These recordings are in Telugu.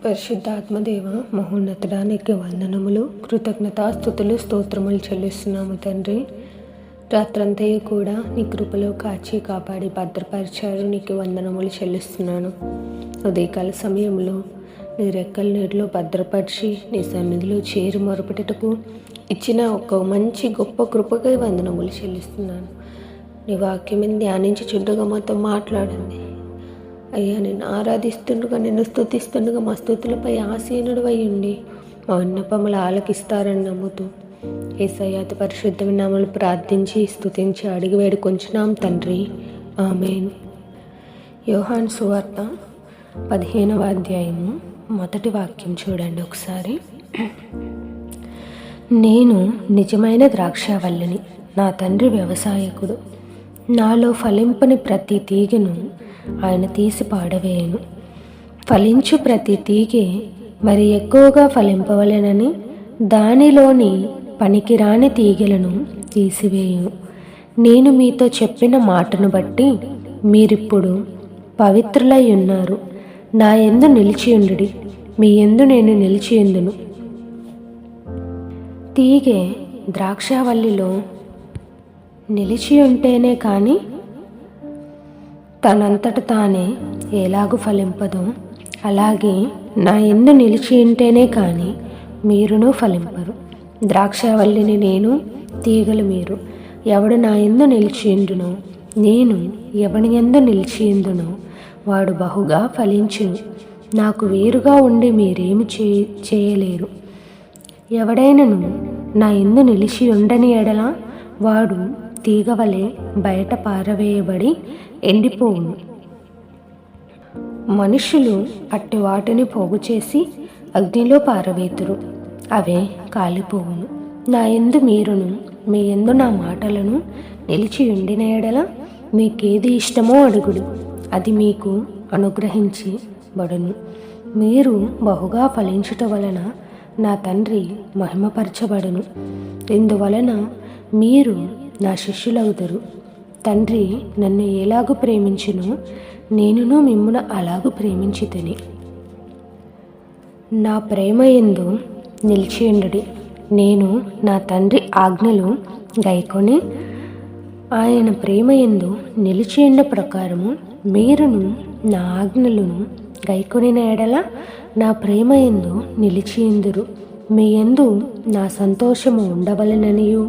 పరిశుద్ధాత్మదేవ మహోన్నతుడా, నీకు వందనములు, కృతజ్ఞతాస్తుతులు, స్తోత్రములు చెల్లిస్తున్నాము తండ్రి. రాత్రంతయు కూడా నీ కృపలో కాచి కాపాడి భద్రపరిచారు. నీకు వందనములు చెల్లిస్తున్నాను. ఉదయకాల సమయంలో నీ రెక్కల నీటిలో భద్రపరిచి నీ సన్నిధిలో చేరి మొరపెట్టుటకు ఇచ్చిన ఒక మంచి గొప్ప కృపకై వందనములు చెల్లిస్తున్నాను. నీ వాక్యమని ధ్యానించి చుట్టగా మాతో మాట్లాడండి అయ్యా. నేను ఆరాధిస్తుండగా, నిన్ను స్తుతిస్తుండగా మా స్తుతులపై ఆసీనుడు అయ్యుండి మా విన్నపములు ఆలకిస్తారని నమ్ముతూ యేసయ్య అతి పరిశుద్ధమైన నామములో ప్రార్థించి స్తుతించి అడిగి వేడుకొంచున్నాం తండ్రి, ఆమేన్. యోహాను సువార్త 15వ అధ్యాయము మొదటి వాక్యం చూడండి ఒకసారి. నేను నిజమైన ద్రాక్షావల్లిని, నా తండ్రి వ్యవసాయకుడు. నాలో ఫలింపని ప్రతి తీగను ఆయన తీసి పాడవేయను. ఫలించు ప్రతి తీగె మరి ఎక్కువగా ఫలింపవలెనని దానిలోని పనికిరాని తీగెలను తీసివేయును. నేను మీతో చెప్పిన మాటను బట్టి మీరిప్పుడు పవిత్రులై ఉన్నారు. నా యందు నిలిచియుండుడి, మీ యందు నేను నిలిచియుందును. తీగె ద్రాక్షావల్లిలో నిలిచి ఉంటేనే కానీ తనంతట తానే ఎలాగూ ఫలింపదో, అలాగే నా యందు నిలిచి ఉంటేనే కానీ మీరును ఫలింపరు. ద్రాక్షావల్లిని నేను, తీగలు మీరు. ఎవడు నా యందు నిలిచియుండునో, నేను ఎవని యందు నిలిచియుందునో వాడు బహుగా ఫలించును. నాకు వేరుగా ఉండి మీరేమి చేయలేరు. ఎవడైనను నా యందు నిలిచి ఉండని ఎడల వాడు తీగవలే బయట పారవేయబడి ఎండిపోవును. మనుషులు అట్టి వాటిని పోగు చేసి అగ్నిలో పారవేతురు, అవే కాలిపోవును. నా యందు మీరును, మీ యందు నా మాటలను నిలిచి ఉండిన ఎడల మీకేది ఇష్టమో అడుగుడు, అది మీకు అనుగ్రహించబడును. మీరు బహుగా ఫలించుట వలన నా తండ్రి మహిమపరచబడును. ఇందువలన మీరు నా శిష్యులవుతారు. తండ్రి నన్ను ఎలాగూ ప్రేమించును, నేనును మిమ్మును అలాగూ ప్రేమించితిని. నా ప్రేమ యందు నిలిచియుండుడి. నేను నా తండ్రి ఆజ్ఞలు గైకొని ఆయన ప్రేమ యందు నిలిచియుండ ప్రకారము మీరును నా ఆజ్ఞలను గైకొనిన ఎడల నా ప్రేమ యందు నిలిచియుందురు. మీ యందు నా సంతోషము ఉండవలెననియు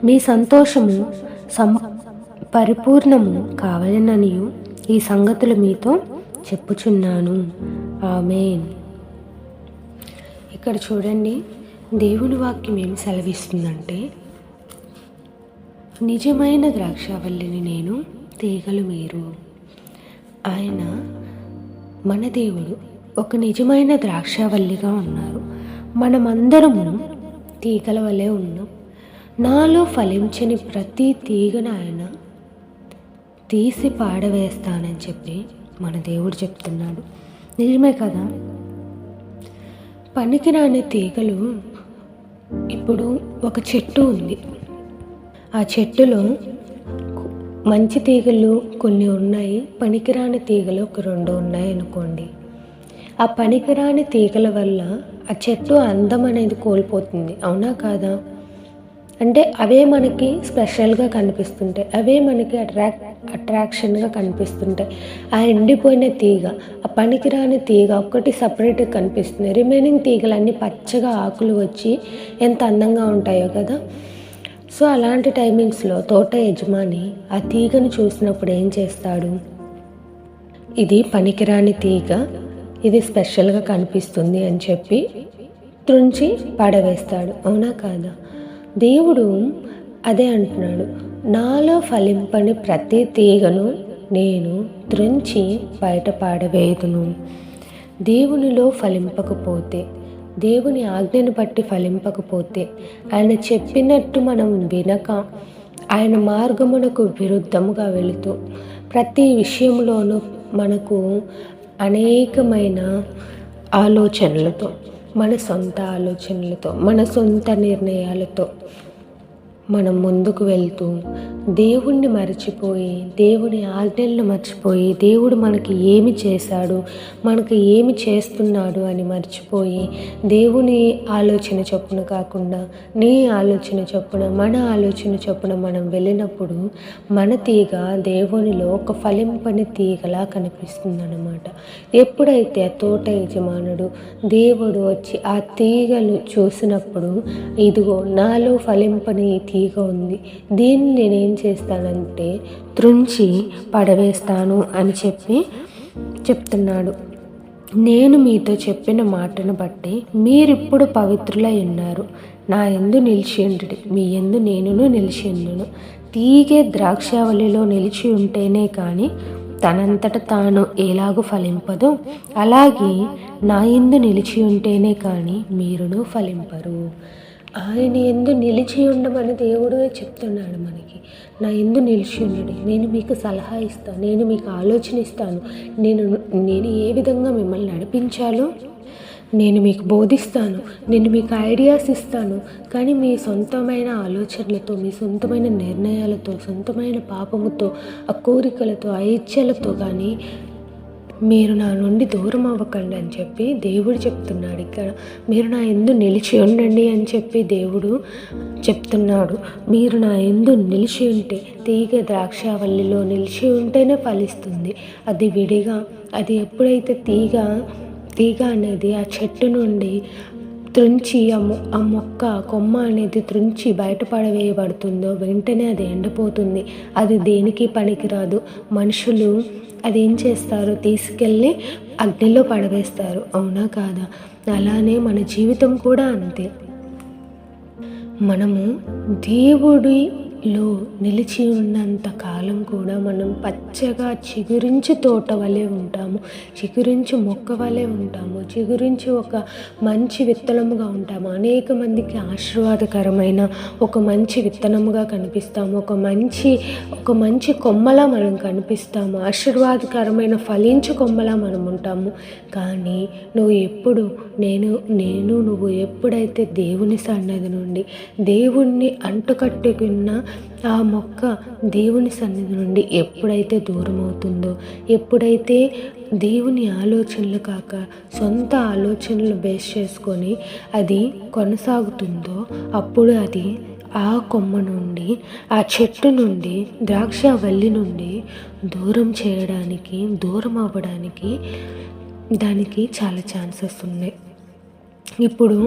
మీ సంతోషము పరిపూర్ణము కావాలననియు ఈ సంగతులు మీతో చెప్పుచున్నాను. ఆమేన్. ఇక్కడ చూడండి, దేవుని వాక్యం ఏమి సెలవిస్తుందంటే, నిజమైన ద్రాక్షావల్లిని నేను, తీగలు మీరు. ఆయన మన దేవుడు ఒక నిజమైన ద్రాక్షావల్లిగా ఉన్నారు. మనమందరము తీగల వలె ఉన్నాం. నాలో ఫలించని ప్రతి తీగను ఆయన తీసి పాడవేస్తానని చెప్పి మన దేవుడు చెప్తున్నాడు. నిజమే కదా. పనికిరాని తీగలు, ఇప్పుడు ఒక చెట్టు ఉంది. ఆ చెట్టులో మంచి తీగలు కొన్ని ఉన్నాయి, పనికిరాని తీగలు ఒక 2 ఉన్నాయి అనుకోండి. ఆ పనికిరాని తీగల వల్ల ఆ చెట్టు అందం అనేది కోల్పోతుంది, అవునా కాదా? అంటే అవే మనకి స్పెషల్గా కనిపిస్తుంటాయి, అవే మనకి అట్రాక్షన్గా కనిపిస్తుంటాయి. ఆ ఎండిపోయిన తీగ, ఆ పనికిరాని తీగ ఒక్కటి సపరేట్గా కనిపిస్తుంది. రిమైనింగ్ తీగలన్నీ పచ్చగా ఆకులు వచ్చి ఎంత అందంగా ఉంటాయో కదా. సో అలాంటి టైమింగ్స్లో తోట యజమాని ఆ తీగను చూసినప్పుడు ఏం చేస్తాడు? ఇది పనికిరాని తీగ, ఇది స్పెషల్గా కనిపిస్తుంది అని చెప్పి త్రుంచి పడవేస్తాడు, అవునా కాదా? దేవుడు అదే అంటున్నాడు, నాలో ఫలింపని ప్రతి తీగను నేను త్రుంచి బయట పాడవేయుదును. దేవునిలో ఫలింపకపోతే, దేవుని ఆజ్ఞను బట్టి ఫలింపకపోతే, ఆయన చెప్పినట్టు మనం వినక ఆయన మార్గమునకు విరుద్ధముగా వెళుతూ ప్రతి విషయంలోనూ మనకు అనేకమైన ఆలోచనలతో, మన సొంత ఆలోచనలతో, మన సొంత నిర్ణయాలతో మనం ముందుకు వెళ్తూ దేవుణ్ణి మర్చిపోయి, దేవుని ఆజ్ఞలను మర్చిపోయి, దేవుడు మనకి ఏమి చేశాడు, మనకు ఏమి చేస్తున్నాడు అని మర్చిపోయి, దేవుని ఆలోచన చొప్పున కాకుండా నీ ఆలోచన చొప్పున, మన ఆలోచన చొప్పున మనం వెళ్ళినప్పుడు మన తీగ దేవునిలో ఒక ఫలింపని తీగలా కనిపిస్తుంది అన్నమాట. ఎప్పుడైతే ఆ తోట యజమానుడు దేవుడు వచ్చి ఆ తీగలు చూసినప్పుడు, ఇదిగో నాలో ఫలింపని ఈ తీగ ఉంది, దీన్ని నేనేం చేస్తానంటే త్రుంచి పడవేస్తాను అని చెప్తున్నాడు. నేను మీతో చెప్పిన మాటను బట్టి మీరిప్పుడు పవిత్రులై ఉన్నారు. నా యందు నిలిచియుండుడి, మీ యందు నేనును నిలిచియుండును. తీగె ద్రాక్షావల్లిలో నిలిచి ఉంటేనే కానీ తనంతట తాను ఎలాగూ ఫలింపదో, అలాగే నా యందు నిలిచి ఉంటేనే కానీ మీరును ఫలింపరు. ఆయన యందు నిలిచి ఉండమని దేవుడే చెప్తున్నాడు మనకి. నా యందు నిలిచి ఉండండి, నేను మీకు సలహా ఇస్తాను, నేను మీకు ఆలోచన ఇస్తాను, నేను ఏ విధంగా మిమ్మల్ని నడిపించాలో నేను మీకు బోధిస్తాను, నేను మీకు ఐడియాస్ ఇస్తాను. కానీ మీ సొంతమైన ఆలోచనలతో, మీ సొంతమైన నిర్ణయాలతో, సొంతమైన పాపముతో, ఆ కోరికలతో, ఆ ఇచ్చలతో కానీ మీరు నా నుండి దూరం అవ్వకండి అని చెప్పి దేవుడు చెప్తున్నాడు. ఇక్కడ మీరు నా యందు నిలిచి ఉండండి అని చెప్పి దేవుడు చెప్తున్నాడు. మీరు నా యందు నిలిచి ఉంటే, తీగ ద్రాక్షావల్లిలో నిలిచి ఉంటేనే ఫలిస్తుంది. అది విడిగా, అది ఎప్పుడైతే తీగ అనేది ఆ చెట్టు నుండి త్రుంచి ఆ మొక్క కొమ్మ అనేది త్రుంచి బయటపడవేయబడుతుందో వెంటనే అది ఎండిపోతుంది. అది దేనికి పనికిరాదు. మనుషులు అదేం చేస్తారు, తీసుకెళ్ళి అగ్నిలో పడవేస్తారు. అవునా కాదా? అలానే మన జీవితం కూడా అంతే. మనము దేవుడిలో నిలిచి ఉన్నంత కాలం కూడా మనం పచ్చగా చిగురించి తోట వలె ఉంటాము, చిగురించి మొక్క వలె ఉంటాము, చిగురించి ఒక మంచి విత్తనముగా ఉంటాము. అనేక మందికి ఆశీర్వాదకరమైన ఒక మంచి విత్తనముగా కనిపిస్తాము, ఒక మంచి కొమ్మలా మనం కనిపిస్తాము, ఆశీర్వాదకరమైన ఫలించు కొమ్మలా మనం ఉంటాము. కానీ నువ్వు ఎప్పుడైతే దేవుని సన్నిధి నుండి, దేవుణ్ణి అంటుకట్టుకున్న ఆ మొక్క దేవుని సన్నిధి నుండి ఎప్పుడైతే దూరం అవుతుందో, ఎప్పుడైతే దేవుని ఆలోచనలు కాక సొంత ఆలోచనలు బేస్ చేసుకొని అది కొనసాగుతుందో, అప్పుడు అది ఆ కొమ్మ నుండి, ఆ చెట్టు నుండి, ద్రాక్షావల్లి నుండి దూరం అవ్వడానికి దానికి చాలా ఛాన్సెస్ ఉన్నాయి. ఇప్పుడు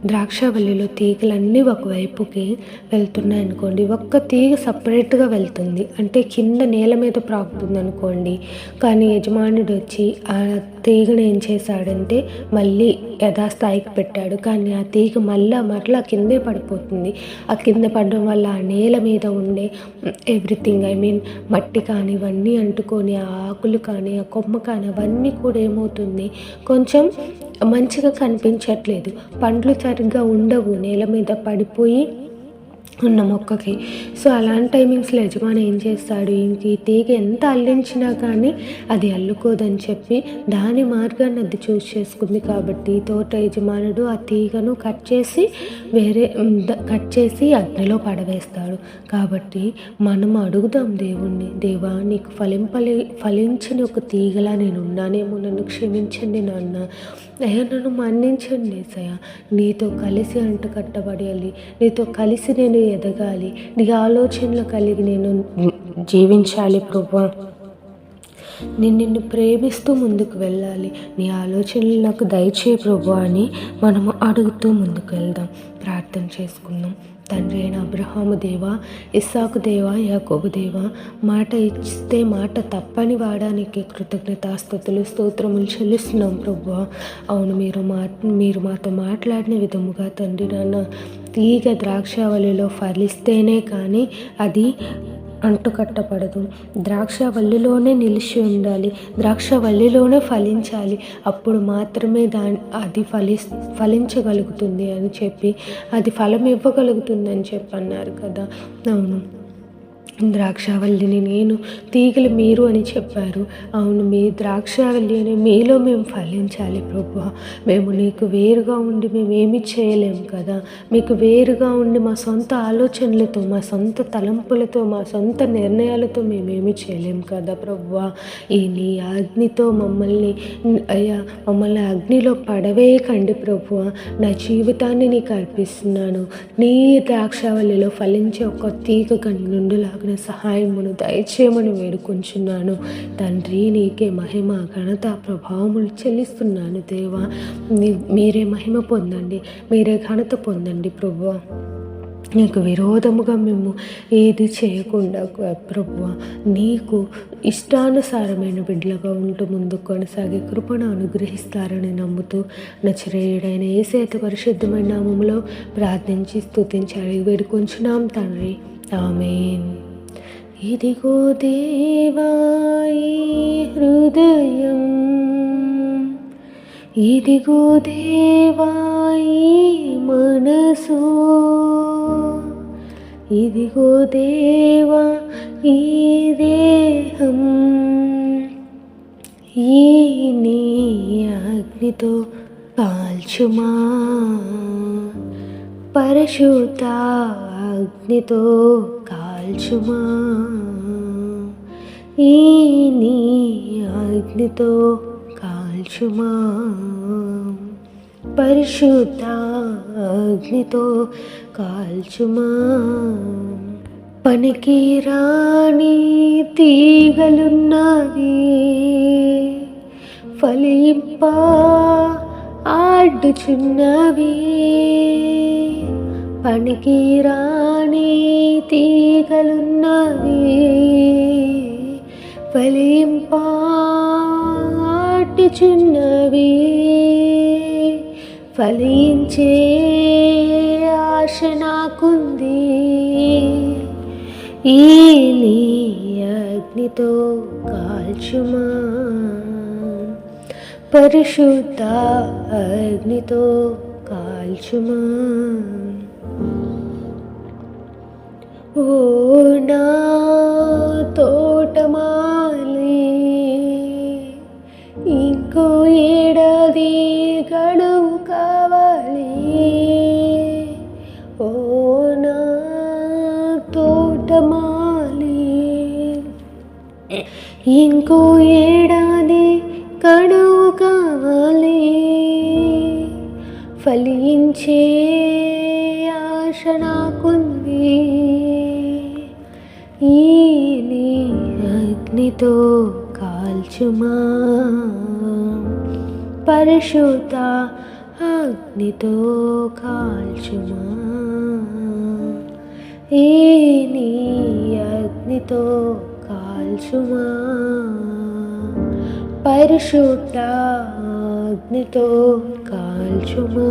ద్రాక్షావల్లిలో తీగలన్నీ ఒకవైపుకి వెళ్తున్నాయి అనుకోండి, ఒక్క తీగ సపరేట్గా వెళ్తుంది, అంటే కింద నేల మీద ప్రాకుతుంది అనుకోండి. కానీ యజమానుడు వచ్చి ఆ తీగను ఏం చేశాడంటే మళ్ళీ యథాస్థాయికి పెట్టాడు. కానీ ఆ తీగ మరలా కిందే పడిపోతుంది. ఆ కింద పడడం వల్ల ఆ నేల మీద ఉండే ఎవ్రీథింగ్, మట్టి కానీ ఇవన్నీ అంటుకొని, ఆ ఆకులు కానీ, ఆ కొమ్మ కానీ అవన్నీ కూడా ఏమవుతుంది, కొంచెం మంచిగా కనిపించట్లేదు, పండ్లు సరిగ్గా ఉండవు, నేల మీద పడిపోయి ఉన్న మొక్కకి. సో అలాంటి టైమింగ్స్లో యజమాని ఏం చేస్తాడు, ఈ తీగ ఎంత అల్లించినా కానీ అది అల్లుకోదని చెప్పి దాని మార్గాన్ని అది చూస్ చేసుకుంది. కాబట్టి తోట యజమానుడు ఆ తీగను కట్ చేసి అగ్నిలో పడవేస్తాడు. కాబట్టి మనం అడుగుదాం దేవుణ్ణి, దేవా నీకు ఫలించిన ఒక తీగలా నేను ఉన్నానేమో, నన్ను క్షమించండి నాన్న, అయ్యా నన్ను మన్నించండి ఏసయ్యా, నీతో కలిసి అంటుకట్టబడాలి, నీతో కలిసి నేను ఎదగాలి, నీ ఆలోచనలు కలిగి నేను జీవించాలి ప్రభువా, నేను నిన్ను ప్రేమిస్తూ ముందుకు వెళ్ళాలి, నీ ఆలోచనలు నాకు దయచేయి ప్రభువా అని మనము అడుగుతూ ముందుకు వెళ్దాం. ప్రార్థన చేసుకుందాం. తండ్రి అయిన అబ్రహాము దేవా, ఇస్సాకు దేవా, యాకోబు దేవా, మాట ఇస్తే మాట తప్పని వాడానికి కృతజ్ఞతాస్తుతులు స్తోత్రములు చెల్లిస్తున్నాం ప్రభువా. అవును, మీరు మాతో మాట్లాడిన విధముగా తండ్రి నాన్న, తీగ ద్రాక్షావల్లిలో ఫలిస్తేనే కానీ అది అంటుకట్టపడదు. ద్రాక్షావల్లిలోనే నిలిచి ఉండాలి, ద్రాక్షావల్లిలోనే ఫలించాలి, అప్పుడు మాత్రమే అది ఫలించగలుగుతుంది అని చెప్పి, అది ఫలం ఇవ్వగలుగుతుంది అని చెప్పి అన్నారు కదా. అవును, ద్రాక్షావల్లిని నేను, తీగలు మీరు అని చెప్పారు. అవును, మీ ద్రాక్షావల్లి అని మీలో మేము ఫలించాలి ప్రభువా. మేము నీకు వేరుగా ఉండి మేమేమి చేయలేము కదా. మీకు వేరుగా ఉండి మా సొంత ఆలోచనలతో, మా సొంత తలంపులతో, మా సొంత నిర్ణయాలతో మేమేమి చేయలేము కదా ప్రభువా. ఈ నీ అగ్నితో మమ్మల్ని అగ్నిలో పడవేయకండి ప్రభువా. నా జీవితాన్ని నీకు అర్పిస్తున్నాను. నీ ద్రాక్షావల్లిలో ఫలించే ఒక తీగ నుండి లాగా సహాయమును దయచేయమని వేడుకొంచున్నాను తండ్రి. నీకే మహిమ, ఘనత, ప్రభావములు చెల్లిస్తున్నాను దేవా. మీరే మహిమ పొందండి, మీరే ఘనత పొందండి ప్రభువా. నీకు విరోధముగా మేము ఏది చేయకుండా ప్రభువా, నీకు ఇష్టానుసారమైన బిడ్డలుగా ఉంటూ ముందుకు కొనసాగే కృపను అనుగ్రహిస్తారని నమ్ముతూ నజరేయుడైన యేసు పరిశుద్ధమైన నామములో ప్రార్థించి స్తుతించాలి వేడుకొంచున్నాం తండ్రి. ఆమేన్. ఇదిగో దేవా ఈ హృదయం, ఇదిగో దేవా ఈ మనసు, ఇదిగో దేవా ఈ దేహం, ఈ నీ అగ్నితో కాల్చుమా, పరిశుద్ధ అగ్నితో కాల్చుమా, ఈ నీ అగ్నితో కాల్చుమా, పరిశుద్ధ అగ్నితో కాల్చుమా. పనికి రాని తీగలున్నవి ఫలింప ఆడుచున్నవి, పనికి రాని తీగలున్నవి ఫలింప ఆడుచున్నవి, ఫలించే ఆశ నాకుంది. ఈ నీ అగ్నితో కాల్చుమా, పరిశుద్ధ అగ్నితో కాల్చుమా. ఓ నా తోటమాలి, ఇంకో ఏడాది గడువు కావాలి. ఓ నా తోటమాలి, ఇంకో ఏడాది గడువు కావాలి. ఫలించే ఆశ నాకుంది. ఈ నీ అగ్నితో కాల్చుమా, పరిశుద్ధ అగ్నితో కాల్చుమా, ఈ నీ అగ్నితో కాల్చుమా, పరిశుద్ధ అగ్నితో కాల్చుమా.